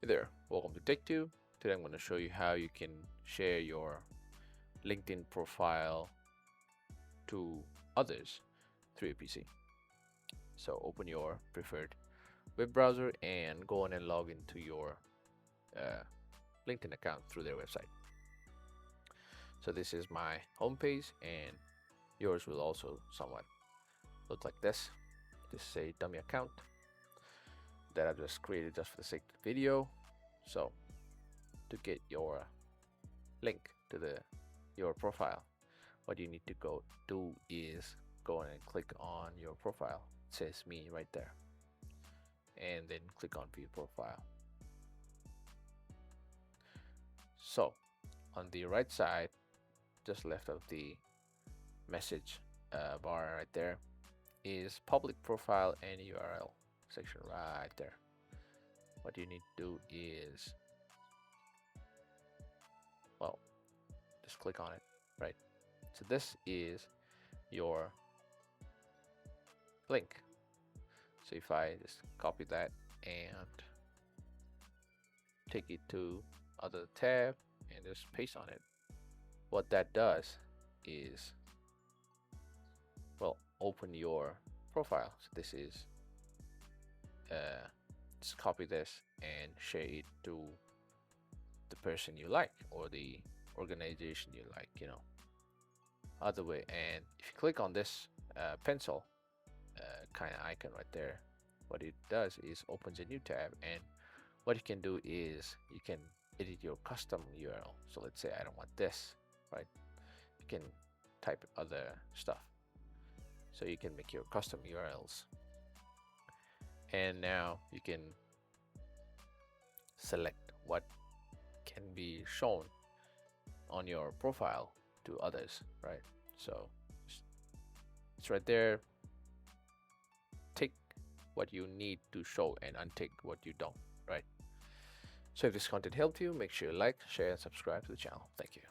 Hey there, welcome to Tech2. Today I'm going to show you how you can share your LinkedIn profile to others through your PC. So open your preferred web browser and go on and log into your uh, LinkedIn account through their website. So this is my homepage, and yours will also somewhat look like this. This is a dummy account that I've just created just for the sake of the video. So to get your link to your profile, what you need to go do is go in and click on your profile. It says me right there, and then click on view profile. So on the right side, just left of the message bar right there, is public profile and URL section right there. What you need to do is, well, just click on it, right? So this is your link. So if I just copy that and take it to other tab and just paste on it, what that does is, well, open your profile. So this is just copy this and share it to the person you like or the organization you like, other way. And if you click on this pencil kind of icon right there, what it does is opens a new tab, and what you can do is you can edit your custom URL. So let's say I don't want this, right? You can type other stuff, so you can make your custom URLs, and now you can select what can be shown on your profile to others, right? So it's right there. Tick what you need to show and untick what you don't, right? So if this content helped you, make sure you like, share, and subscribe to the channel. Thank you.